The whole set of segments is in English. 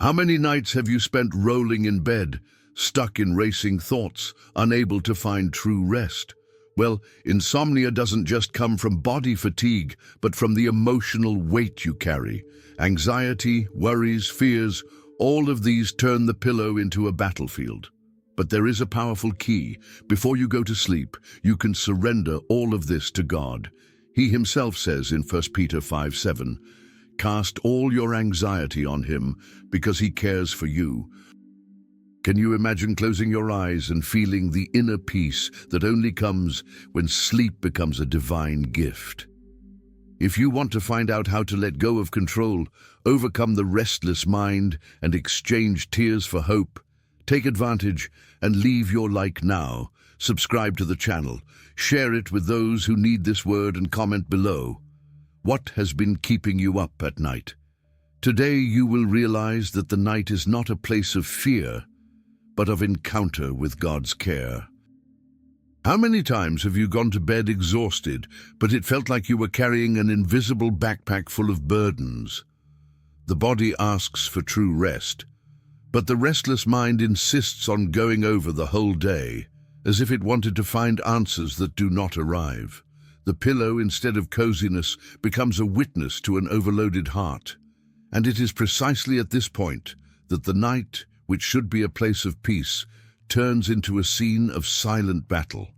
How many nights have you spent rolling in bed, stuck in racing thoughts, unable to find true rest? Well, insomnia doesn't just come from body fatigue, but from the emotional weight you carry. Anxiety, worries, fears, all of these turn the pillow into a battlefield. But there is a powerful key. Before you go to sleep, you can surrender all of this to God. He himself says in 1 Peter 5:7, "Cast all your anxiety on him, because he cares for you." Can you imagine closing your eyes and feeling the inner peace that only comes when sleep becomes a divine gift? If you want to find out how to let go of control, overcome the restless mind, and exchange tears for hope, take advantage and leave your like now. Subscribe to the channel, share it with those who need this word, and comment below. What has been keeping you up at night? Today you will realize that the night is not a place of fear, but of encounter with God's care. How many times have you gone to bed exhausted, but it felt like you were carrying an invisible backpack full of burdens? The body asks for true rest, but the restless mind insists on going over the whole day, as if it wanted to find answers that do not arrive. The pillow, instead of coziness, becomes a witness to an overloaded heart. And it is precisely at this point that the night, which should be a place of peace, turns into a scene of silent battle.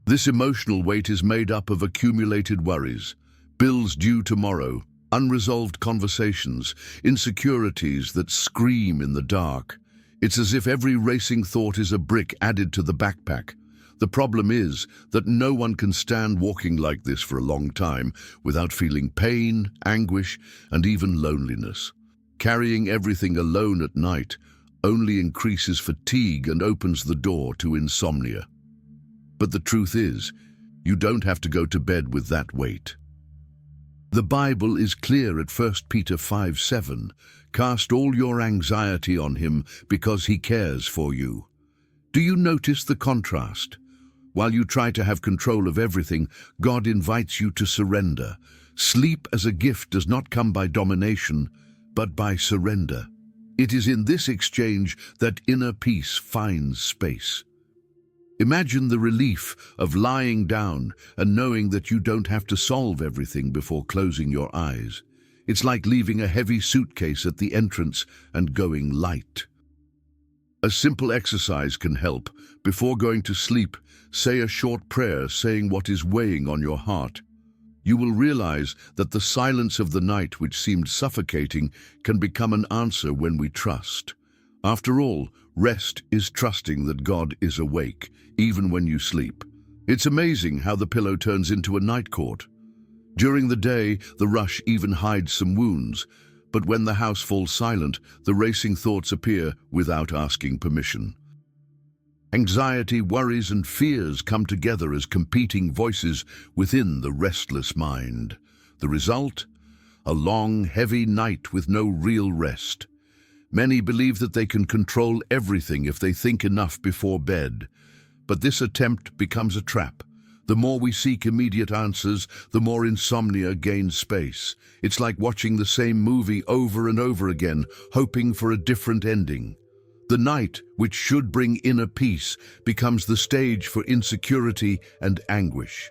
This emotional weight is made up of accumulated worries, bills due tomorrow, unresolved conversations, insecurities that scream in the dark. It's as if every racing thought is a brick added to the backpack. The problem is that no one can stand walking like this for a long time without feeling pain, anguish, and even loneliness. Carrying everything alone at night only increases fatigue and opens the door to insomnia. But the truth is, you don't have to go to bed with that weight. The Bible is clear at 1 Peter 5:7, "Cast all your anxiety on him because he cares for you." Do you notice the contrast? While you try to have control of everything, God invites you to surrender. Sleep as a gift does not come by domination, but by surrender. It is in this exchange that inner peace finds space. Imagine the relief of lying down and knowing that you don't have to solve everything before closing your eyes. It's like leaving a heavy suitcase at the entrance and going light. A simple exercise can help. Before going to sleep, say a short prayer saying what is weighing on your heart. You will realize that the silence of the night, which seemed suffocating, can become an answer when we trust. After all, rest is trusting that God is awake, even when you sleep. It's amazing how the pillow turns into a night court. During the day, the rush even hides some wounds, but when the house falls silent, the racing thoughts appear without asking permission. Anxiety, worries, and fears come together as competing voices within the restless mind. The result? A long, heavy night with no real rest. Many believe that they can control everything if they think enough before bed. But this attempt becomes a trap. The more we seek immediate answers, the more insomnia gains space. It's like watching the same movie over and over again, hoping for a different ending. The night, which should bring inner peace, becomes the stage for insecurity and anguish.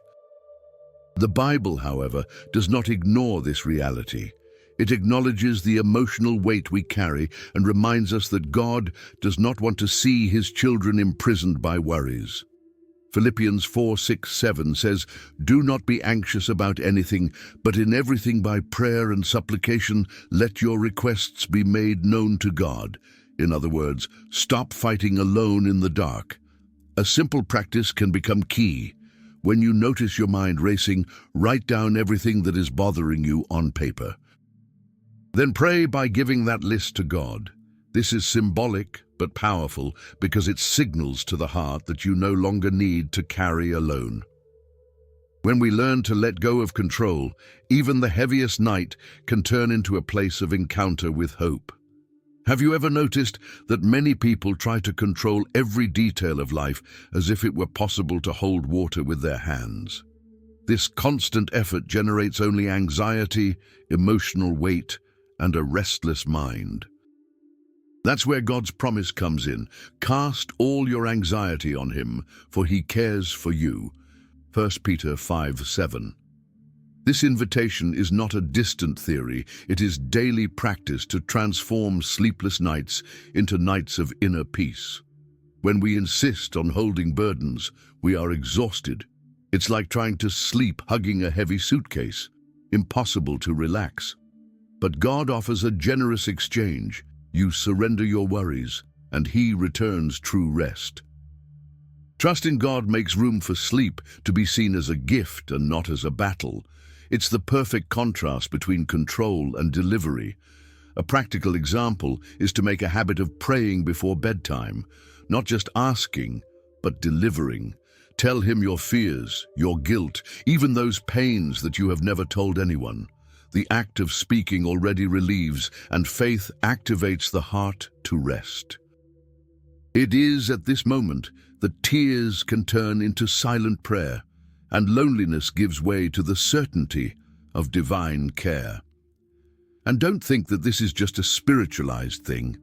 The Bible, however, does not ignore this reality. It acknowledges the emotional weight we carry and reminds us that God does not want to see his children imprisoned by worries. Philippians 4:6-7 says, "Do not be anxious about anything, but in everything by prayer and supplication let your requests be made known to God." In other words, stop fighting alone in the dark. A simple practice can become key. When you notice your mind racing, write down everything that is bothering you on paper. Then pray by giving that list to God. This is symbolic but powerful because it signals to the heart that you no longer need to carry alone. When we learn to let go of control, even the heaviest night can turn into a place of encounter with hope. Have you ever noticed that many people try to control every detail of life as if it were possible to hold water with their hands? This constant effort generates only anxiety, emotional weight, and a restless mind. That's where God's promise comes in. Cast all your anxiety on him, for he cares for you. 1 Peter 5:7. This invitation is not a distant theory, it is daily practice to transform sleepless nights into nights of inner peace. When we insist on holding burdens, we are exhausted. It's like trying to sleep hugging a heavy suitcase. Impossible to relax. But God offers a generous exchange. You surrender your worries, and he returns true rest. Trust in God makes room for sleep to be seen as a gift and not as a battle. It's the perfect contrast between control and delivery. A practical example is to make a habit of praying before bedtime, not just asking, but delivering. Tell him your fears, your guilt, even those pains that you have never told anyone. The act of speaking already relieves, and faith activates the heart to rest. It is at this moment that tears can turn into silent prayer, and loneliness gives way to the certainty of divine care. And don't think that this is just a spiritualized thing.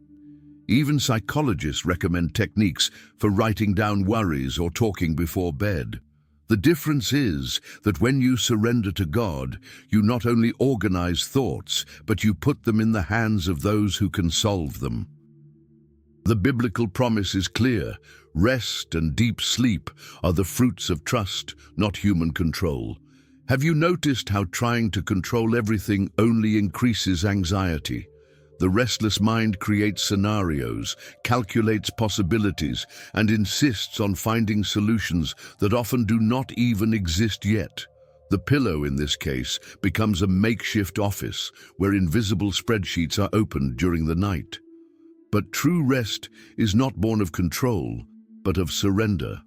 Even psychologists recommend techniques for writing down worries or talking before bed. The difference is that when you surrender to God, you not only organize thoughts, but you put them in the hands of those who can solve them. The biblical promise is clear. Rest and deep sleep are the fruits of trust, not human control. Have you noticed how trying to control everything only increases anxiety? The restless mind creates scenarios, calculates possibilities, and insists on finding solutions that often do not even exist yet. The pillow, in this case, becomes a makeshift office where invisible spreadsheets are opened during the night. But true rest is not born of control, but of surrender.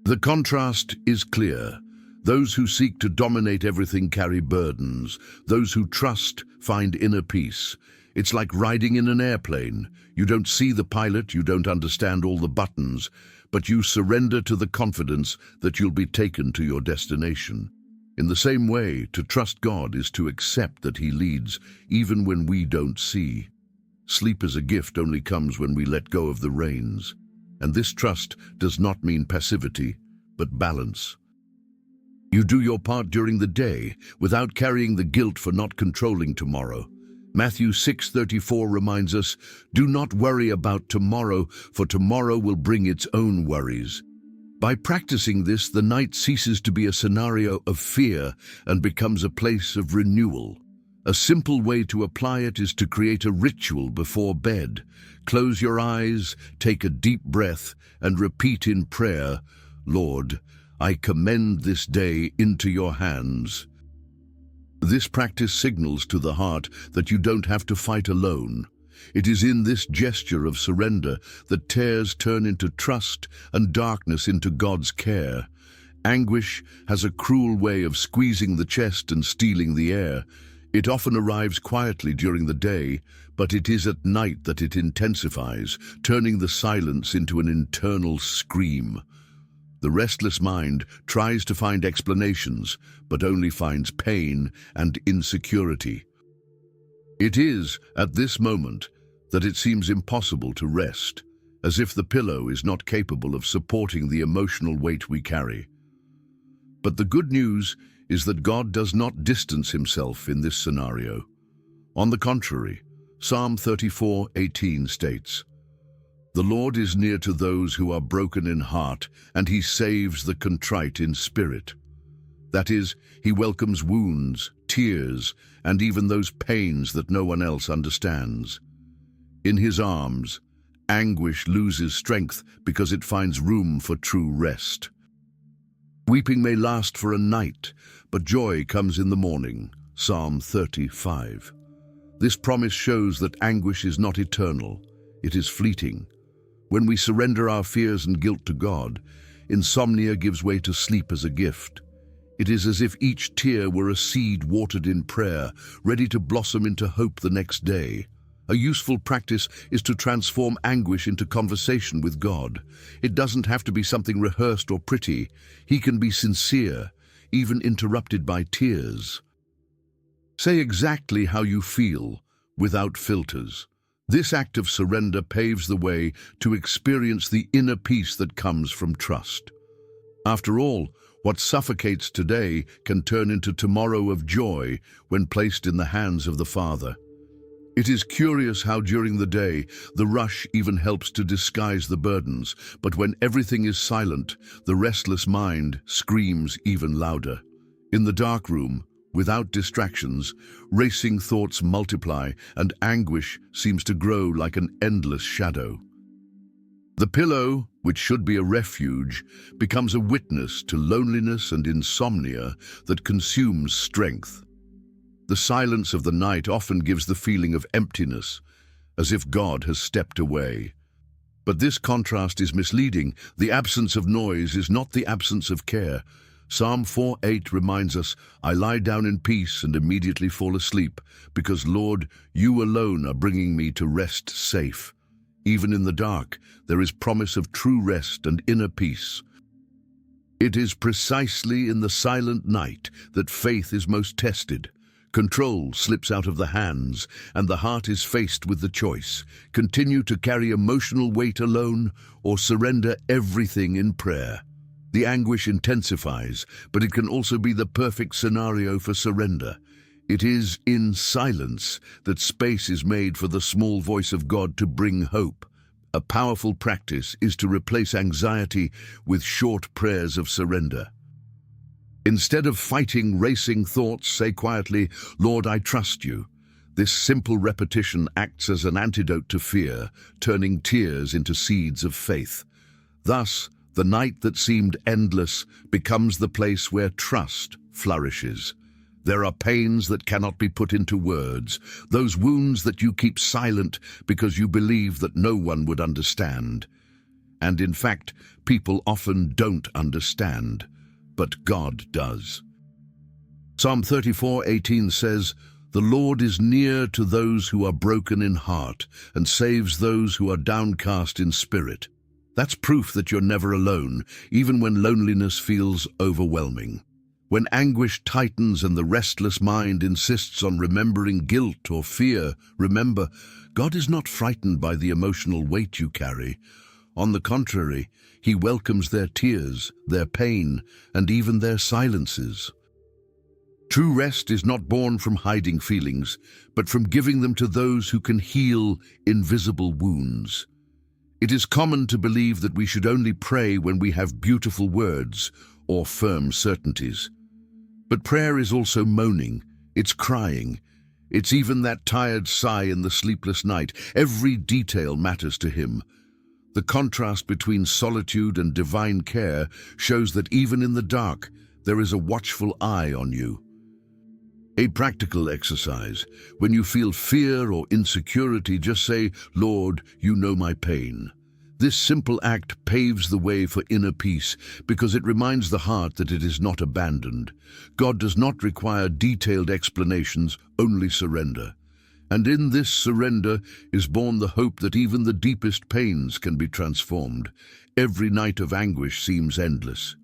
The contrast is clear. Those who seek to dominate everything carry burdens. Those who trust find inner peace. It's like riding in an airplane. You don't see the pilot, you don't understand all the buttons, but you surrender to the confidence that you'll be taken to your destination. In the same way, to trust God is to accept that he leads, even when we don't see. Sleep as a gift only comes when we let go of the reins. And this trust does not mean passivity, but balance. You do your part during the day without carrying the guilt for not controlling tomorrow. Matthew 6:34 reminds us, "Do not worry about tomorrow, for tomorrow will bring its own worries." By practicing this, the night ceases to be a scenario of fear and becomes a place of renewal. A simple way to apply it is to create a ritual before bed. Close your eyes, take a deep breath, and repeat in prayer, "Lord, I commend this day into your hands." This practice signals to the heart that you don't have to fight alone. It is in this gesture of surrender that tears turn into trust and darkness into God's care. Anguish has a cruel way of squeezing the chest and stealing the air. It often arrives quietly during the day, but it is at night that it intensifies, turning the silence into an internal scream. The restless mind tries to find explanations, but only finds pain and insecurity. It is, at this moment, that it seems impossible to rest, as if the pillow is not capable of supporting the emotional weight we carry. But the good news is that God does not distance himself in this scenario. On the contrary, Psalm 34:18 states, "The Lord is near to those who are broken in heart, and he saves the contrite in spirit." That is, he welcomes wounds, tears, and even those pains that no one else understands. In his arms, anguish loses strength because it finds room for true rest. Weeping may last for a night, but joy comes in the morning. Psalm 35. This promise shows that anguish is not eternal, it is fleeting. When we surrender our fears and guilt to God, insomnia gives way to sleep as a gift. It is as if each tear were a seed watered in prayer, ready to blossom into hope the next day. A useful practice is to transform anguish into conversation with God. It doesn't have to be something rehearsed or pretty. He can be sincere, even interrupted by tears. Say exactly how you feel, without filters. This act of surrender paves the way to experience the inner peace that comes from trust. After all, what suffocates today can turn into tomorrow of joy when placed in the hands of the Father. It is curious how during the day, the rush even helps to disguise the burdens, but when everything is silent, the restless mind screams even louder. In the dark room, without distractions, racing thoughts multiply and anguish seems to grow like an endless shadow. The pillow, which should be a refuge, becomes a witness to loneliness and insomnia that consumes strength. The silence of the night often gives the feeling of emptiness, as if God has stepped away. But this contrast is misleading. The absence of noise is not the absence of care. Psalm 4:8 reminds us, "I lie down in peace and immediately fall asleep, because, Lord, you alone are bringing me to rest safe." Even in the dark, there is promise of true rest and inner peace. It is precisely in the silent night that faith is most tested. Control slips out of the hands, and the heart is faced with the choice: continue to carry emotional weight alone, or surrender everything in prayer. The anguish intensifies, but it can also be the perfect scenario for surrender. It is in silence that space is made for the small voice of God to bring hope. A powerful practice is to replace anxiety with short prayers of surrender. Instead of fighting racing thoughts, say quietly, "Lord, I trust you." This simple repetition acts as an antidote to fear, turning tears into seeds of faith. Thus, the night that seemed endless becomes the place where trust flourishes. There are pains that cannot be put into words, those wounds that you keep silent because you believe that no one would understand. And in fact, people often don't understand, but God does. Psalm 34:18 says, "The Lord is near to those who are broken in heart and saves those who are downcast in spirit." That's proof that you're never alone, even when loneliness feels overwhelming. When anguish tightens and the restless mind insists on remembering guilt or fear, remember, God is not frightened by the emotional weight you carry. On the contrary, He welcomes their tears, their pain, and even their silences. True rest is not born from hiding feelings, but from giving them to those who can heal invisible wounds. It is common to believe that we should only pray when we have beautiful words or firm certainties. But prayer is also moaning, it's crying, it's even that tired sigh in the sleepless night. Every detail matters to Him. The contrast between solitude and divine care shows that even in the dark, there is a watchful eye on you. A practical exercise: when you feel fear or insecurity, just say, "Lord, you know my pain." This simple act paves the way for inner peace because it reminds the heart that it is not abandoned. God does not require detailed explanations, only surrender. And in this surrender is born the hope that even the deepest pains can be transformed. Every night of anguish seems endless.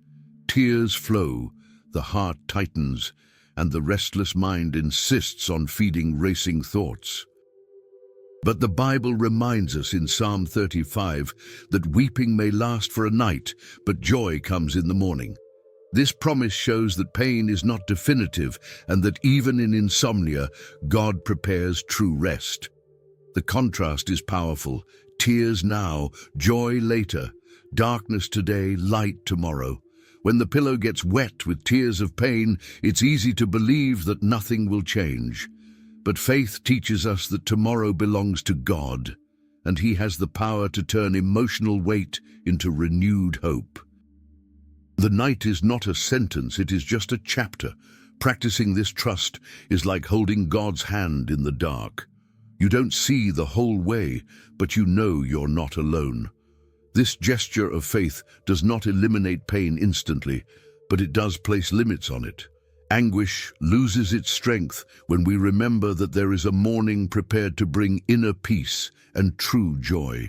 Tears flow, the heart tightens, and the restless mind insists on feeding racing thoughts. But the Bible reminds us in Psalm 35 that weeping may last for a night, but joy comes in the morning. This promise shows that pain is not definitive and that even in insomnia, God prepares true rest. The contrast is powerful. Tears now, joy later. Darkness today, light tomorrow. When the pillow gets wet with tears of pain, it's easy to believe that nothing will change. But faith teaches us that tomorrow belongs to God, and He has the power to turn emotional weight into renewed hope. The night is not a sentence, it is just a chapter. Practicing this trust is like holding God's hand in the dark. You don't see the whole way, but you know you're not alone. This gesture of faith does not eliminate pain instantly, but it does place limits on it. Anguish loses its strength when we remember that there is a morning prepared to bring inner peace and true joy.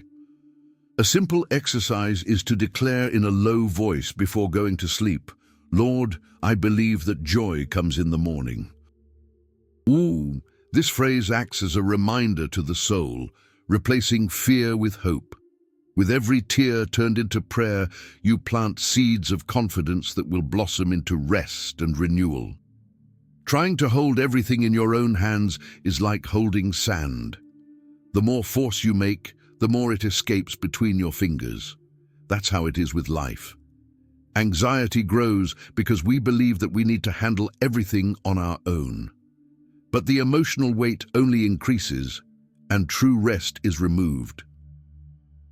A simple exercise is to declare in a low voice before going to sleep, "Lord, I believe that joy comes in the morning." This phrase acts as a reminder to the soul, replacing fear with hope. With every tear turned into prayer, you plant seeds of confidence that will blossom into rest and renewal. Trying to hold everything in your own hands is like holding sand. The more force you make, the more it escapes between your fingers. That's how it is with life. Anxiety grows because we believe that we need to handle everything on our own. But the emotional weight only increases, and true rest is removed.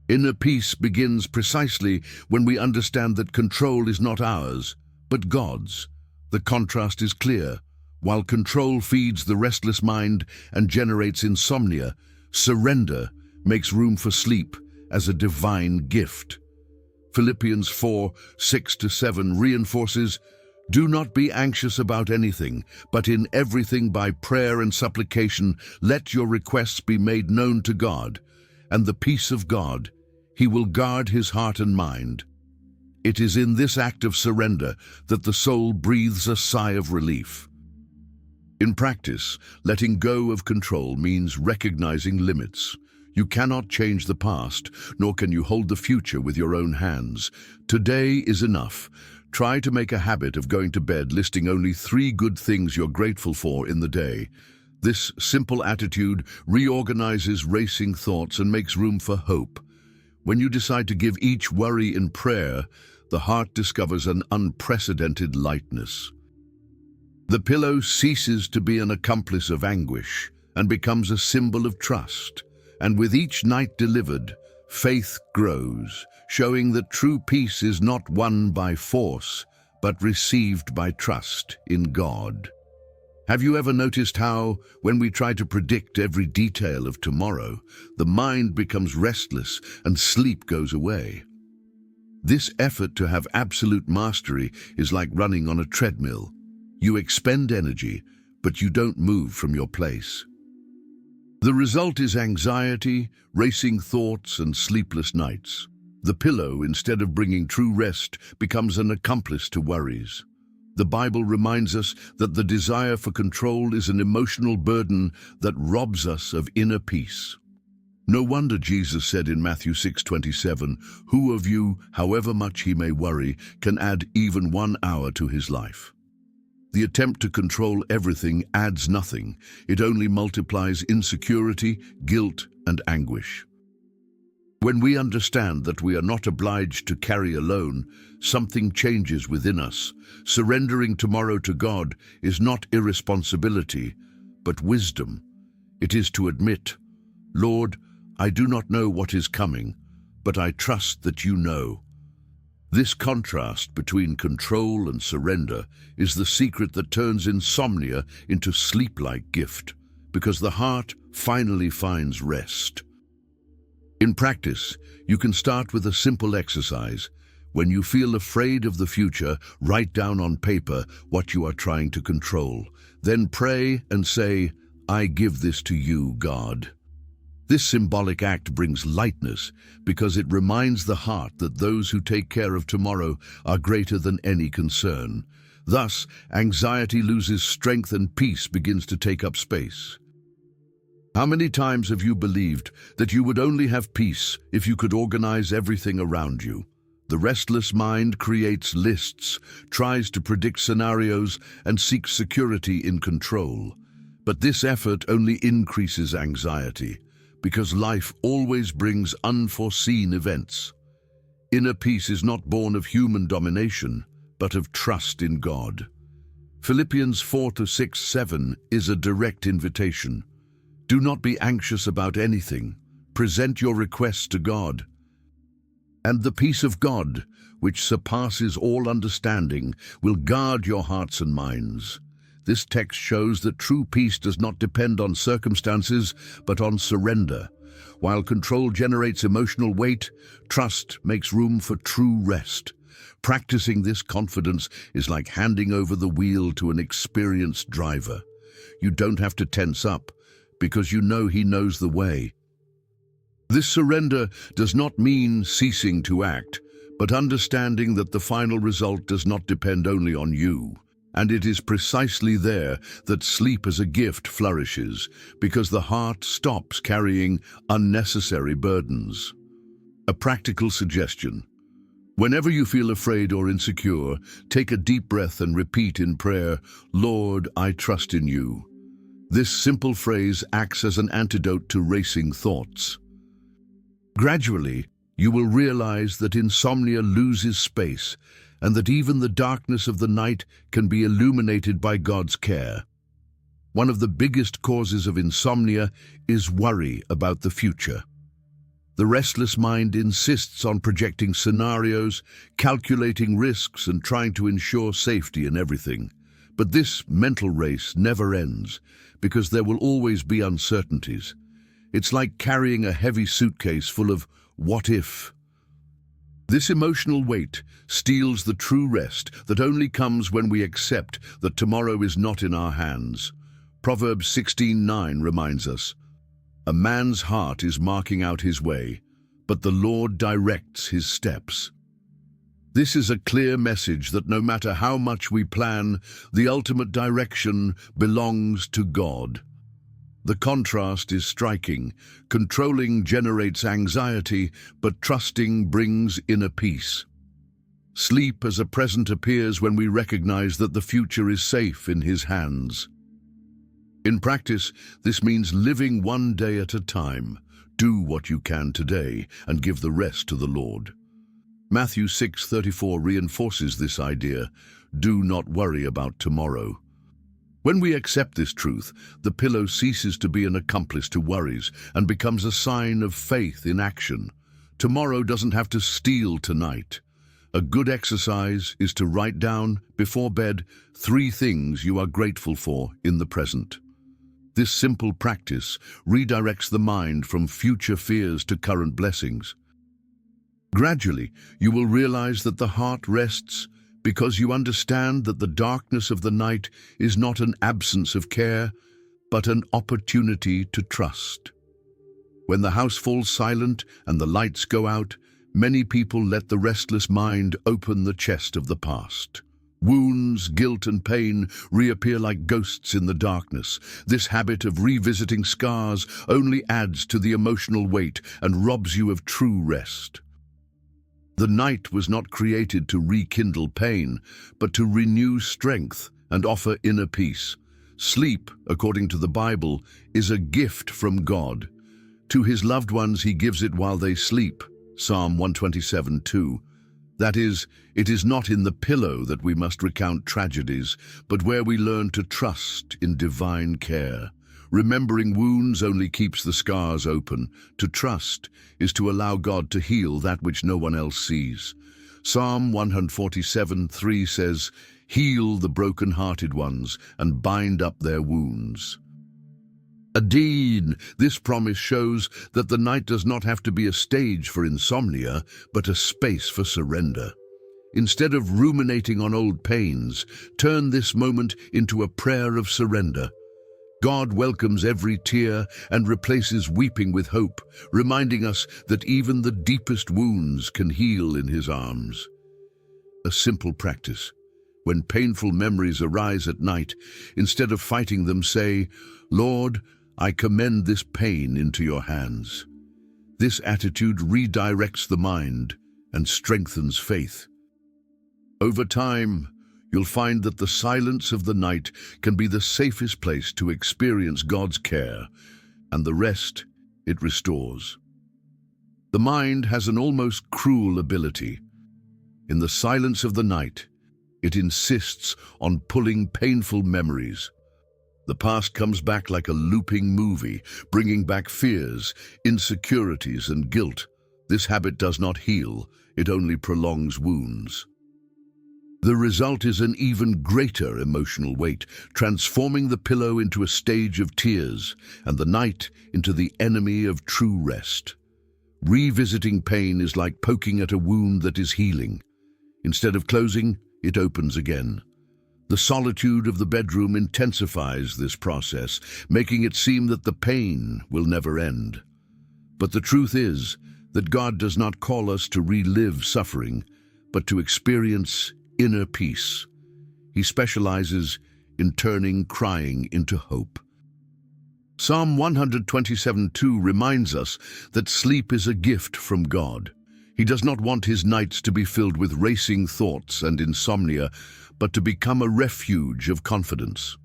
Inner peace begins precisely when we understand that control is not ours, but God's. The contrast is clear. While control feeds the restless mind and generates insomnia, surrender makes room for sleep as a divine gift. Philippians 4:6-7 reinforces, "Do not be anxious about anything, but in everything by prayer and supplication let your requests be made known to God, and the peace of God, He will guard his heart and mind." It is in this act of surrender that the soul breathes a sigh of relief. In practice, letting go of control means recognizing limits. You cannot change the past, nor can you hold the future with your own hands. Today is enough. Try to make a habit of going to bed listing only 3 good things you're grateful for in the day. This simple attitude reorganizes racing thoughts and makes room for hope. When you decide to give each worry in prayer, the heart discovers an unprecedented lightness. The pillow ceases to be an accomplice of anguish and becomes a symbol of trust. And with each night delivered, faith grows, showing that true peace is not won by force, but received by trust in God. Have you ever noticed how, when we try to predict every detail of tomorrow, the mind becomes restless and sleep goes away? This effort to have absolute mastery is like running on a treadmill. You expend energy, but you don't move from your place. The result is anxiety, racing thoughts, and sleepless nights. The pillow, instead of bringing true rest, becomes an accomplice to worries. The Bible reminds us that the desire for control is an emotional burden that robs us of inner peace. No wonder Jesus said in Matthew 6:27, "Who of you, however much he may worry, can add even 1 hour to his life?" The attempt to control everything adds nothing. It only multiplies insecurity, guilt, and anguish. When we understand that we are not obliged to carry alone, something changes within us. Surrendering tomorrow to God is not irresponsibility, but wisdom. It is to admit, "Lord, I do not know what is coming, but I trust that you know." This contrast between control and surrender is the secret that turns insomnia into sleep-like gift, because the heart finally finds rest. In practice, you can start with a simple exercise. When you feel afraid of the future, write down on paper what you are trying to control. Then pray and say, "I give this to you, God." This symbolic act brings lightness because it reminds the heart that those who take care of tomorrow are greater than any concern. Thus, anxiety loses strength and peace begins to take up space. How many times have you believed that you would only have peace if you could organize everything around you? The restless mind creates lists, tries to predict scenarios, and seeks security in control. But this effort only increases anxiety, because life always brings unforeseen events. Inner peace is not born of human domination, but of trust in God. Philippians 4:6-7 is a direct invitation. Do not be anxious about anything. Present your requests to God. And the peace of God, which surpasses all understanding, will guard your hearts and minds. This text shows that true peace does not depend on circumstances, but on surrender. While control generates emotional weight, trust makes room for true rest. Practicing this confidence is like handing over the wheel to an experienced driver. You don't have to tense up, because you know he knows the way. This surrender does not mean ceasing to act, but understanding that the final result does not depend only on you. And it is precisely there that sleep as a gift flourishes, because the heart stops carrying unnecessary burdens. A practical suggestion. Whenever you feel afraid or insecure, take a deep breath and repeat in prayer, "Lord, I trust in you." This simple phrase acts as an antidote to racing thoughts. Gradually, you will realize that insomnia loses space and that even the darkness of the night can be illuminated by God's care. One of the biggest causes of insomnia is worry about the future. The restless mind insists on projecting scenarios, calculating risks, and trying to ensure safety in everything. But this mental race never ends, because there will always be uncertainties. It's like carrying a heavy suitcase full of "what if?" This emotional weight steals the true rest that only comes when we accept that tomorrow is not in our hands. Proverbs 16:9 reminds us, "A man's heart is marking out his way, but the Lord directs his steps." This is a clear message that no matter how much we plan, the ultimate direction belongs to God. The contrast is striking. Controlling generates anxiety, but trusting brings inner peace. Sleep as a present appears when we recognize that the future is safe in His hands. In practice, this means living one day at a time. Do what you can today and give the rest to the Lord. Matthew 6:34 reinforces this idea. Do not worry about tomorrow. When we accept this truth, the pillow ceases to be an accomplice to worries and becomes a sign of faith in action. Tomorrow doesn't have to steal tonight. A good exercise is to write down, before bed, 3 things you are grateful for in the present. This simple practice redirects the mind from future fears to current blessings. Gradually, you will realize that the heart rests because you understand that the darkness of the night is not an absence of care, but an opportunity to trust. When the house falls silent and the lights go out, many people let the restless mind open the chest of the past. Wounds, guilt, and pain reappear like ghosts in the darkness. This habit of revisiting scars only adds to the emotional weight and robs you of true rest. The night was not created to rekindle pain, but to renew strength and offer inner peace. Sleep, according to the Bible, is a gift from God. To His loved ones He gives it while they sleep. Psalm 127:2. That is, it is not in the pillow that we must recount tragedies, but where we learn to trust in divine care. Remembering wounds only keeps the scars open. To trust is to allow God to heal that which no one else sees. Psalm 147:3 says, "Heal the broken-hearted ones and bind up their wounds." Adeen, this promise shows that the night does not have to be a stage for insomnia, but a space for surrender. Instead of ruminating on old pains, turn this moment into a prayer of surrender. God welcomes every tear and replaces weeping with hope, reminding us that even the deepest wounds can heal in His arms. A simple practice. When painful memories arise at night, instead of fighting them, say, "Lord, I commend this pain into your hands." This attitude redirects the mind and strengthens faith. Over time, you'll find that the silence of the night can be the safest place to experience God's care, and the rest it restores. The mind has an almost cruel ability. In the silence of the night, it insists on pulling painful memories. The past comes back like a looping movie, bringing back fears, insecurities, and guilt. This habit does not heal, it only prolongs wounds. The result is an even greater emotional weight, transforming the pillow into a stage of tears and the night into the enemy of true rest. Revisiting pain is like poking at a wound that is healing. Instead of closing, it opens again. The solitude of the bedroom intensifies this process, making it seem that the pain will never end. But the truth is that God does not call us to relive suffering, but to experience inner peace. He specializes in turning crying into hope. Psalm 127:2 reminds us that sleep is a gift from God. He does not want his nights to be filled with racing thoughts and insomnia, but to become a refuge of confidence.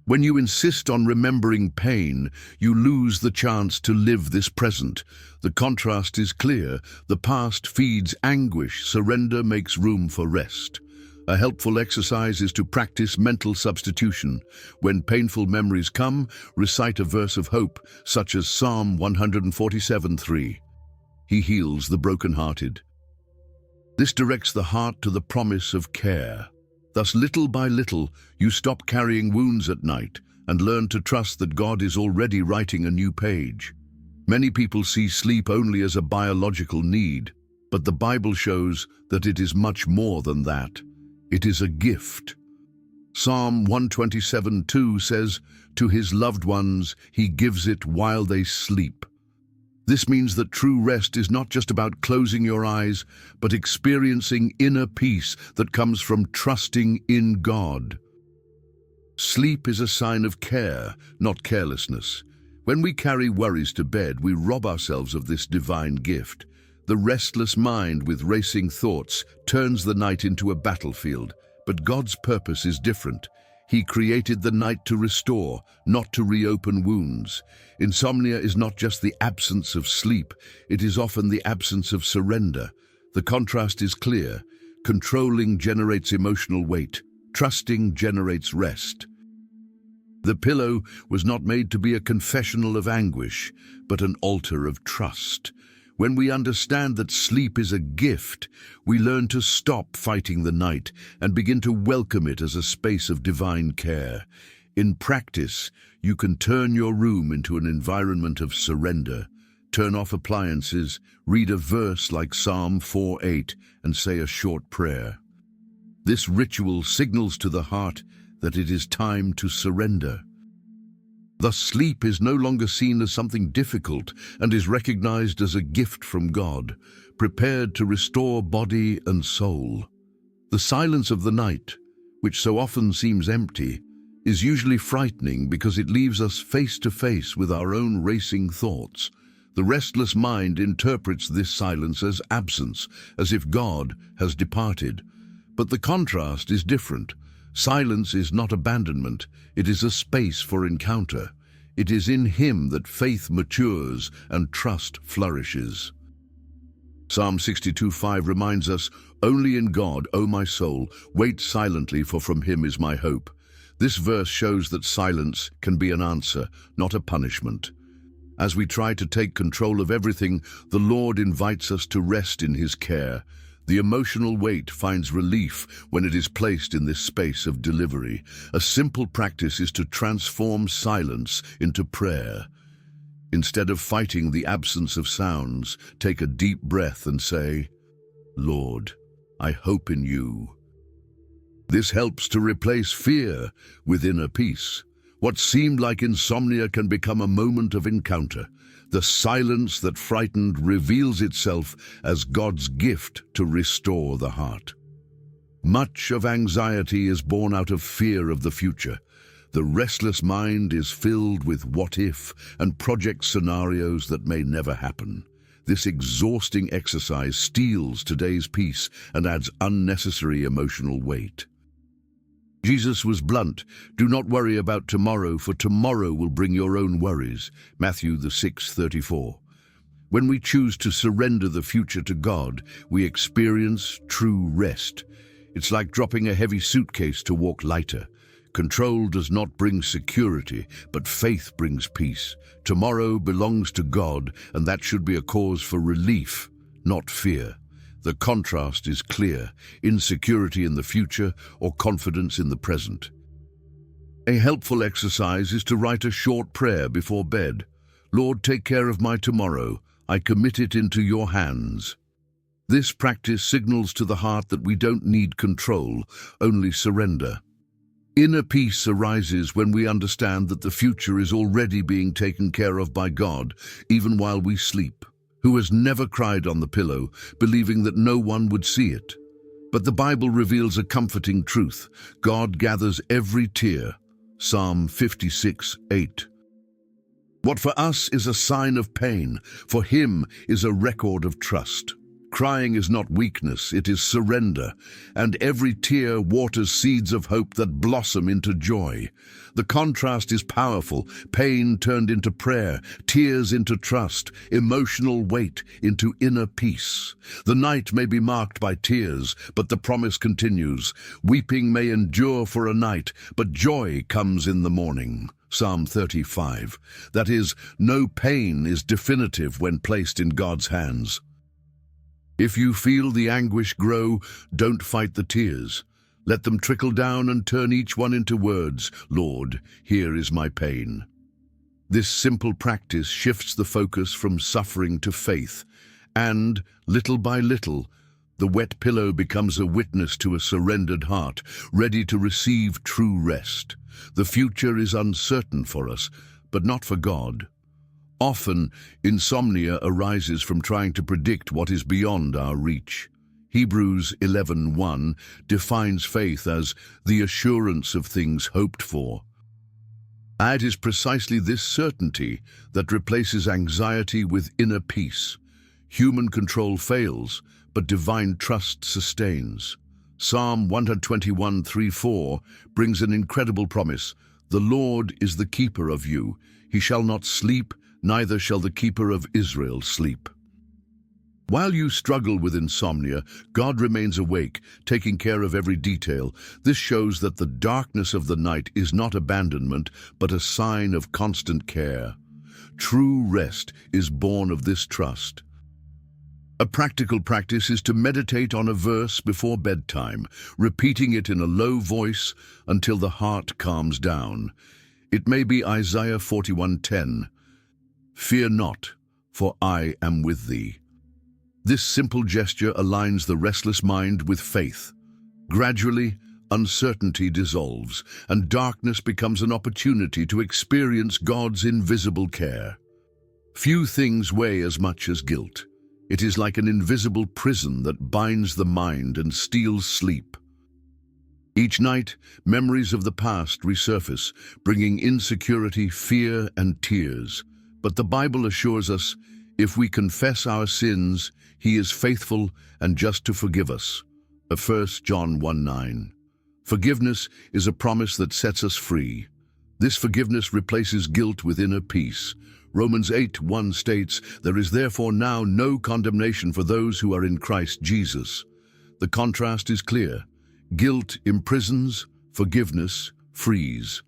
When you insist on remembering pain, you lose the chance to live this present. The contrast is clear. The past feeds anguish. Surrender makes room for rest. A helpful exercise is to practice mental substitution. When painful memories come, recite a verse of hope, such as Psalm 147:3. He heals the brokenhearted. This directs the heart to the promise of care. Thus, little by little, you stop carrying wounds at night and learn to trust that God is already writing a new page. Many people see sleep only as a biological need, but the Bible shows that it is much more than that. It is a gift. Psalm 127:2 says, "To his loved ones he gives it while they sleep." This means that true rest is not just about closing your eyes, but experiencing inner peace that comes from trusting in God. Sleep is a sign of care, not carelessness. When we carry worries to bed, we rob ourselves of this divine gift. The restless mind with racing thoughts turns the night into a battlefield, but God's purpose is different. He created the night to restore, not to reopen wounds. Insomnia is not just the absence of sleep, it is often the absence of surrender. The contrast is clear. Controlling generates emotional weight. Trusting generates rest. The pillow was not made to be a confessional of anguish, but an altar of trust. When we understand that sleep is a gift, we learn to stop fighting the night and begin to welcome it as a space of divine care. In practice, you can turn your room into an environment of surrender. Turn off appliances, read a verse like Psalm 4:8, and say a short prayer. This ritual signals to the heart that it is time to surrender. Thus, sleep is no longer seen as something difficult and is recognized as a gift from God, prepared to restore body and soul. The silence of the night, which so often seems empty, is usually frightening because it leaves us face to face with our own racing thoughts. The restless mind interprets this silence as absence, as if God has departed. But the contrast is different. Silence is not abandonment, it is a space for encounter. It is in Him that faith matures and trust flourishes. Psalm 62:5 reminds us, "Only in God, O my soul, wait silently, for from Him is my hope." This verse shows that silence can be an answer, not a punishment. As we try to take control of everything, the Lord invites us to rest in His care. The emotional weight finds relief when it is placed in this space of delivery. A simple practice is to transform silence into prayer. Instead of fighting the absence of sounds, take a deep breath and say, "Lord, I hope in you." This helps to replace fear with inner peace. What seemed like insomnia can become a moment of encounter. The silence that frightened reveals itself as God's gift to restore the heart. Much of anxiety is born out of fear of the future. The restless mind is filled with what if and projects scenarios that may never happen. This exhausting exercise steals today's peace and adds unnecessary emotional weight. Jesus was blunt. "Do not worry about tomorrow, for tomorrow will bring your own worries." Matthew 6:34. When we choose to surrender the future to God, we experience true rest. It's like dropping a heavy suitcase to walk lighter. Control does not bring security, but faith brings peace. Tomorrow belongs to God, and that should be a cause for relief, not fear. The contrast is clear: insecurity in the future or confidence in the present. A helpful exercise is to write a short prayer before bed. "Lord, take care of my tomorrow. I commit it into your hands." This practice signals to the heart that we don't need control, only surrender. Inner peace arises when we understand that the future is already being taken care of by God, even while we sleep. Who has never cried on the pillow, believing that no one would see it? But the Bible reveals a comforting truth. God gathers every tear. Psalm 56:8. What for us is a sign of pain, for him is a record of trust. Crying is not weakness, it is surrender, and every tear waters seeds of hope that blossom into joy. The contrast is powerful: pain turned into prayer, tears into trust, emotional weight into inner peace. The night may be marked by tears, but the promise continues. Weeping may endure for a night, but joy comes in the morning. Psalm 35. That is, no pain is definitive when placed in God's hands. If you feel the anguish grow, don't fight the tears. Let them trickle down and turn each one into words. Lord, here is my pain. This simple practice shifts the focus from suffering to faith, and, little by little, the wet pillow becomes a witness to a surrendered heart, ready to receive true rest. The future is uncertain for us, but not for God. Often, insomnia arises from trying to predict what is beyond our reach. Hebrews 11:1 defines faith as the assurance of things hoped for. It is precisely this certainty that replaces anxiety with inner peace. Human control fails, but divine trust sustains. Psalm 121:3-4 brings an incredible promise. The Lord is the keeper of you. He shall not sleep, neither shall the keeper of Israel sleep. While you struggle with insomnia, God remains awake, taking care of every detail. This shows that the darkness of the night is not abandonment, but a sign of constant care. True rest is born of this trust. A practical practice is to meditate on a verse before bedtime, repeating it in a low voice until the heart calms down. It may be Isaiah 41:10. Fear not, for I am with thee. This simple gesture aligns the restless mind with faith. Gradually, uncertainty dissolves, and darkness becomes an opportunity to experience God's invisible care. Few things weigh as much as guilt. It is like an invisible prison that binds the mind and steals sleep. Each night, memories of the past resurface, bringing insecurity, fear, and tears. But the Bible assures us, if we confess our sins, He is faithful and just to forgive us. 1 John 1:9. Forgiveness is a promise that sets us free. This forgiveness replaces guilt with inner peace. Romans 8:1 states, "There is therefore now no condemnation for those who are in Christ Jesus." The contrast is clear. Guilt imprisons, forgiveness frees.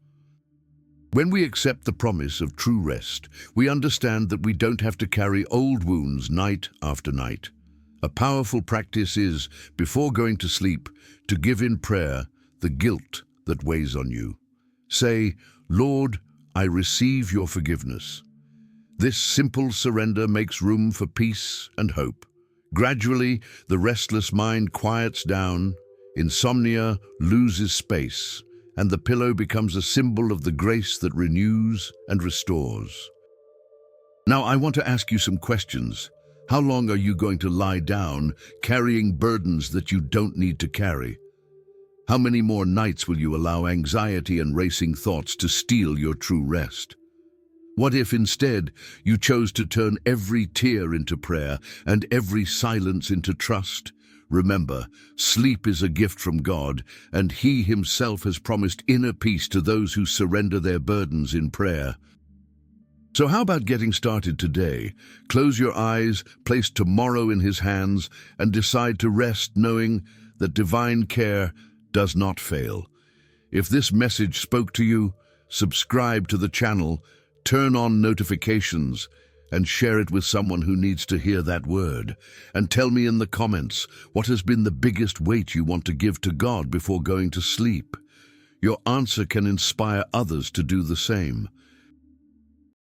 When we accept the promise of true rest, we understand that we don't have to carry old wounds night after night. A powerful practice is, before going to sleep, to give in prayer the guilt that weighs on you. Say, "Lord, I receive your forgiveness." This simple surrender makes room for peace and hope. Gradually, the restless mind quiets down, insomnia loses space, and the pillow becomes a symbol of the grace that renews and restores. Now, I want to ask you some questions. How long are you going to lie down, carrying burdens that you don't need to carry? How many more nights will you allow anxiety and racing thoughts to steal your true rest? What if instead you chose to turn every tear into prayer and every silence into trust? Remember, sleep is a gift from God, and He Himself has promised inner peace to those who surrender their burdens in prayer. So how about getting started today? Close your eyes, place tomorrow in His hands, and decide to rest knowing that divine care does not fail. If this message spoke to you, subscribe to the channel, turn on notifications, and share it with someone who needs to hear that word. And tell me in the comments, what has been the biggest weight you want to give to God before going to sleep? Your answer can inspire others to do the same.